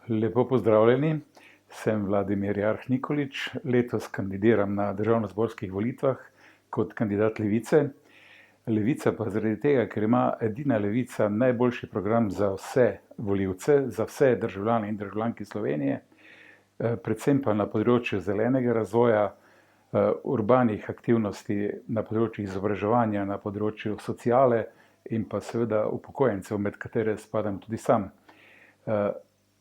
Lepo pozdravljeni, sem Vladimir Jarh Nikolič, letos kandidiram na državnozborskih volitvah kot kandidat Levice. Levica pa zaradi tega, ker ima edina Levica najboljši program za vse volivce, za vse državljane in državljanke Slovenije, predvsem pa na področju zelenega razvoja, urbanih aktivnosti, na področju izobraževanja, na področju sociale in pa seveda upokojencev, med katere spadam tudi sam.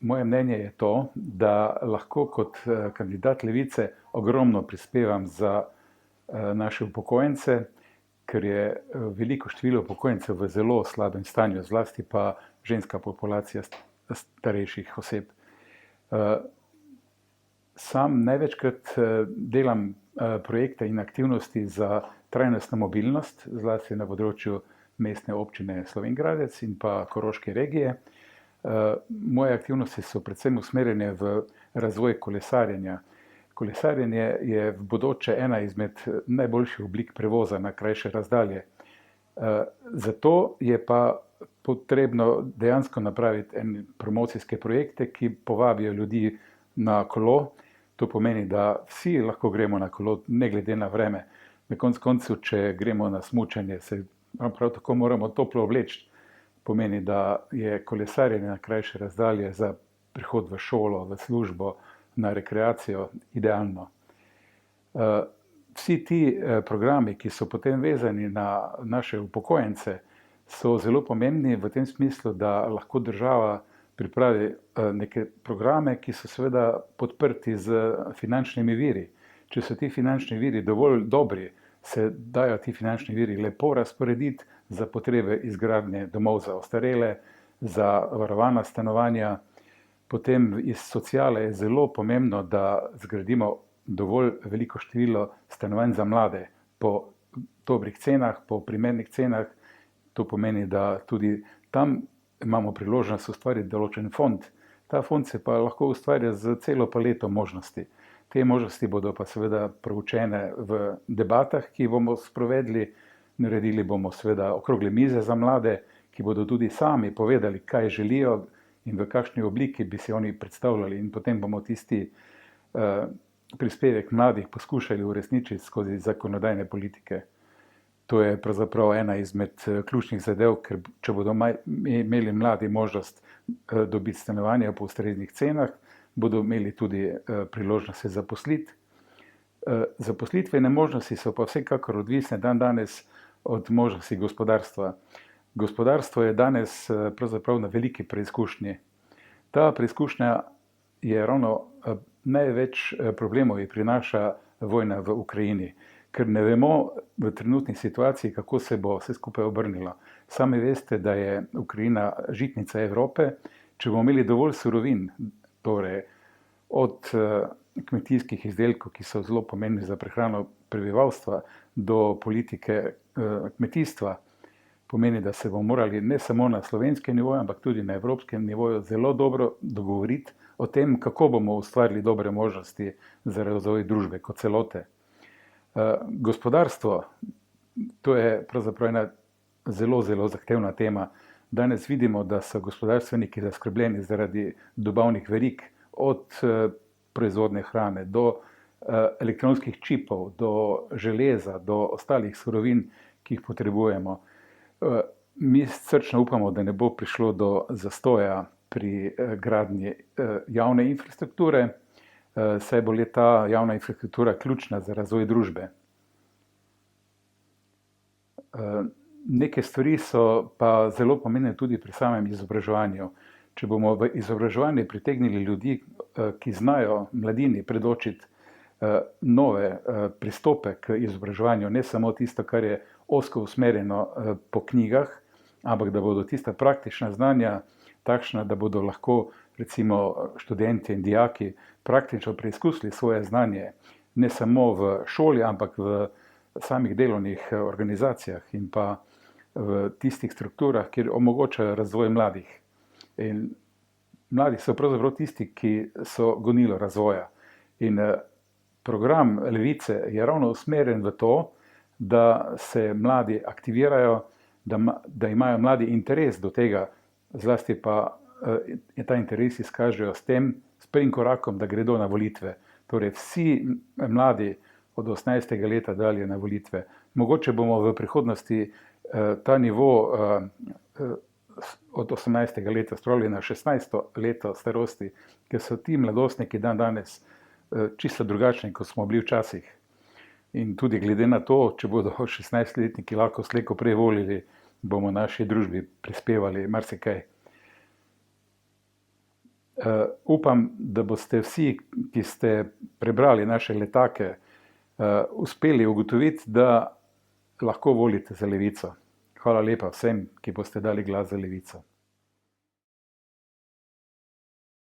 Moje mnenje je to, da lahko kot kandidat Levice ogromno prispevam za naše upokojence, ker je veliko število upokojencev v zelo slabem stanju, zlasti pa ženska populacija starejših oseb. Sam največkrat delam projekte in aktivnosti za trajnostno mobilnost, zlasti na področju mestne občine Slovenj Gradec in pa Koroške regije. Moje aktivnosti so predvsem usmerjene v razvoj kolesarjenja. Kolesarjenje je v bodoče ena izmed najboljših oblik prevoza na krajše razdalje. Zato je pa potrebno dejansko napraviti promocijske projekte, ki povabijo ljudi na kolo. To pomeni, da vsi lahko gremo na kolo, ne glede na vreme. Na koncu koncev, če gremo na smučanje, se prav tako moramo toplo obleči. Pomeni, da je kolesarjenje na krajše razdalje za prihod v šolo, v službo, na rekreacijo idealno. Vsi ti programi, ki so potem vezani na naše upokojence, so zelo pomembni v tem smislu, da lahko država pripravi neke programe, ki so seveda podprti z finančnimi viri. Če so ti finančni viri dovolj dobri, se dajo ti finančni viri lepo razporediti za potrebe izgradnje domov za ostarele, za varovana stanovanja. Potem iz sociale je zelo pomembno, da zgradimo dovolj veliko število stanovanj za mlade po dobrih cenah, po primernih cenah. To pomeni, da tudi tam imamo priložnost ustvariti določen fond. Ta fond se pa lahko ustvarja z celo paleto možnosti. Te možnosti bodo pa seveda proučene v debatah, ki bomo sprovedli. Naredili bomo seveda okrogle mize za mlade, ki bodo tudi sami povedali, kaj želijo in v kakšni obliki bi si oni predstavljali. In potem bomo tisti prispevek mladih poskušali uresničiti skozi zakonodajne politike. To je pravzaprav ena izmed ključnih zadev, ker če bodo imeli mladi možnost dobiti stanovanje po ustreznih cenah, bodo imeli tudi priložnost se zaposliti. Zaposlitvene možnosti so pa vsekakor odvisne dandanes od možnosti gospodarstva. Gospodarstvo je danes pravzaprav na veliki preizkušnji. Ta preizkušnja je ravno največ problemov ji prinaša vojna v Ukrajini, ker ne vemo v trenutni situaciji, kako se bo vse skupaj obrnilo. Sami veste, da je Ukrajina žitnica Evrope. Če bomo imeli dovolj surovin, torej od kmetijskih izdelkov, ki so zelo pomembni za prehrano prebivalstva, do politike kmetijstva, pomeni, da se bomo morali ne samo na slovenskem nivoju, ampak tudi na evropskem nivoju zelo dobro dogovoriti o tem, kako bomo ustvarili dobre možnosti za razvoj družbe kot celote. Gospodarstvo, to je pravzaprav ena zelo, zelo zahtevna tema. Danes vidimo, da so gospodarstveniki zaskrbljeni zaradi dobavnih verig, od proizvodne hrane do elektronskih čipov, do železa, do ostalih surovin, ki jih potrebujemo. Mi srčno upamo, da ne bo prišlo do zastoja pri gradnji javne infrastrukture, saj bo le ta javna infrastruktura ključna za razvoj družbe. Neke stvari so pa zelo pomembne tudi pri samem izobraževanju. Če bomo v izobraževanje pritegnili ljudi, ki znajo mladini predočiti nove pristope k izobraževanju, ne samo tisto, kar je ozko usmerjeno po knjigah, ampak da bodo tista praktična znanja takšna, da bodo lahko recimo študenti in dijaki praktično preizkusili svoje znanje, ne samo v šoli, ampak v samih delovnih organizacijah in pa v tistih strukturah, kjer omogočajo razvoj mladih. In mladi so pravzaprav tisti, ki so gonilo razvoja. In program Levice je ravno usmerjen v to, da se mladi aktivirajo, da imajo mladi interes do tega, zlasti pa in ta interes izkažejo s prvim korakom, da gredo na volitve. Torej vsi mladi od 18. leta dalje na volitve. Mogoče bomo v prihodnosti ta nivo od 18. leta spravili na 16. leto starosti, ker so ti mladostniki danes čisto drugačni, kot smo bili včasih. In tudi glede na to, če bodo 16-letniki lahko slejko prej volili, bomo naši družbi prispevali marsikaj. Upam, da boste vsi, ki ste prebrali naše letake, uspeli ugotoviti, da lahko volite za Levico. Hvala lepa vsem, ki boste dali glas za Levico.